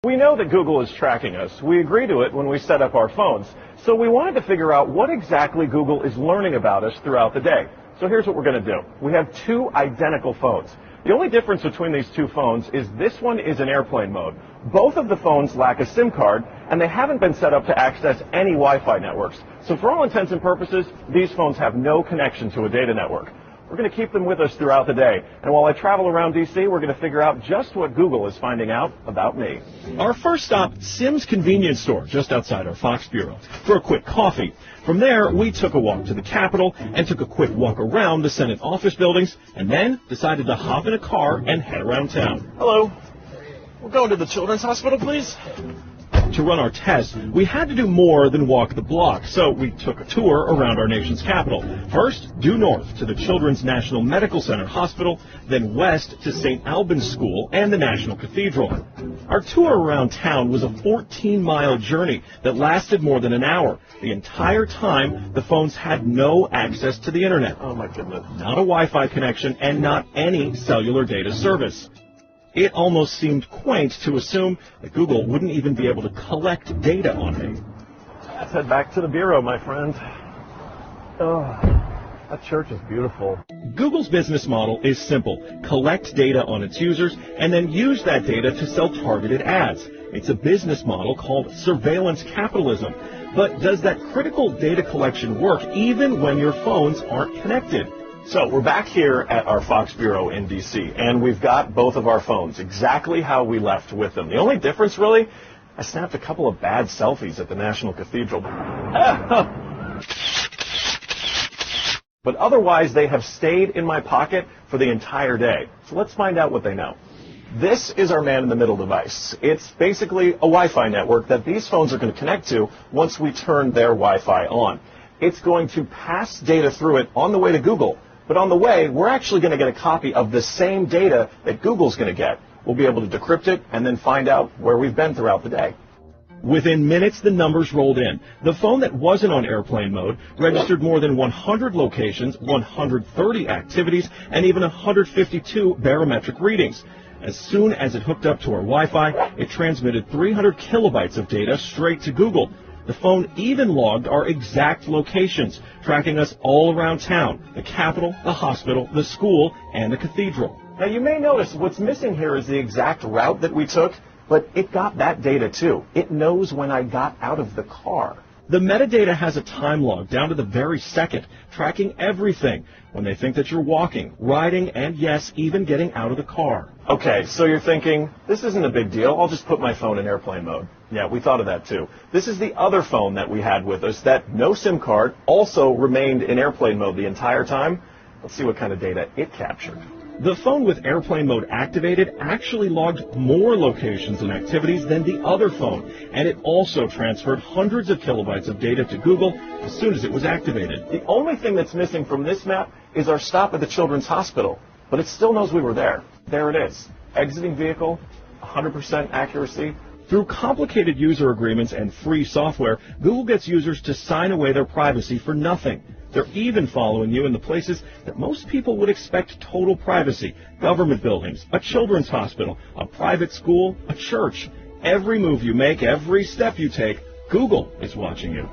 We know that Google is tracking us. We agree to it when we set up our phones. So we wanted to figure out what exactly Google is learning about us throughout the day. So here's what we're going to do. We have two identical phones. The only difference between these two phones is this one is in airplane mode. Both of the phones lack a SIM card, and they haven't been set up to access any Wi-Fi networks. So for all intents and purposes, these phones have no connection to a data network. We're going to keep them with us throughout the day. And while I travel around D.C., we're going to figure out just what Google is finding out about me. Our first stop, Sim's convenience store, just outside our Fox bureau, for a quick coffee. From there, we took a walk to the Capitol and took a quick walk around the Senate office buildings, and then decided to hop in a car and head around town. Hello. We're going to the Children's Hospital, please. To run our test, we had to do more than walk the block, so we took a tour around our nation's capital. First, due north to the Children's National Medical Center Hospital, then west to St. Albans School and the National Cathedral. Our tour around town was a 14-mile journey that lasted more than an hour. The entire time, the phones had no access to the internet. Oh my goodness. Not a Wi-Fi connection and not any cellular data service. It almost seemed quaint to assume that Google wouldn't even be able to collect data on me. Let's head back to the bureau, my friend. Oh, that church is beautiful. Google's business model is simple. Collect data on its users and then use that data to sell targeted ads. It's a business model called surveillance capitalism. But does that critical data collection work even when your phones aren't connected? So we're back here at our Fox bureau in D.C., and we've got both of our phones exactly how we left with them. The only difference, really, I snapped a couple of bad selfies at the National Cathedral. But otherwise, they have stayed in my pocket for the entire day. So let's find out what they know. This is our man-in-the-middle device. It's basically a Wi-Fi network that these phones are going to connect to once we turn their Wi-Fi on. It's going to pass data through it on the way to Google. But on the way, we're actually going to get a copy of the same data that Google's going to get. We'll be able to decrypt it and then find out where we've been throughout the day. Within minutes, the numbers rolled in. The phone that wasn't on airplane mode registered more than 100 locations, 130 activities, and even 152 barometric readings. As soon as it hooked up to our Wi-Fi, it transmitted 300 kilobytes of data straight to Google. The phone even logged our exact locations, tracking us all around town, the Capitol, the hospital, the school, and the cathedral. Now you may notice what's missing here is the exact route that we took, but it got that data too. It knows when I got out of the car. The metadata has a time log down to the very second, tracking everything when they think that you're walking, riding, and yes, even getting out of the car. Okay, so you're thinking, this isn't a big deal. I'll just put my phone in airplane mode. Yeah, we thought of that too. This is the other phone that we had with us that no SIM card also remained in airplane mode the entire time. Let's see what kind of data it captured. The phone with airplane mode activated actually logged more locations and activities than the other phone, and it also transferred hundreds of kilobytes of data to Google as soon as it was activated. The only thing that's missing from this map is our stop at the Children's Hospital, but it still knows we were there. There it is. Exiting vehicle, 100% accuracy. Through complicated user agreements and free software, Google gets users to sign away their privacy for nothing. They're even following you in the places that most people would expect total privacy. Government buildings, a children's hospital, a private school, a church. Every move you make, every step you take, Google is watching you.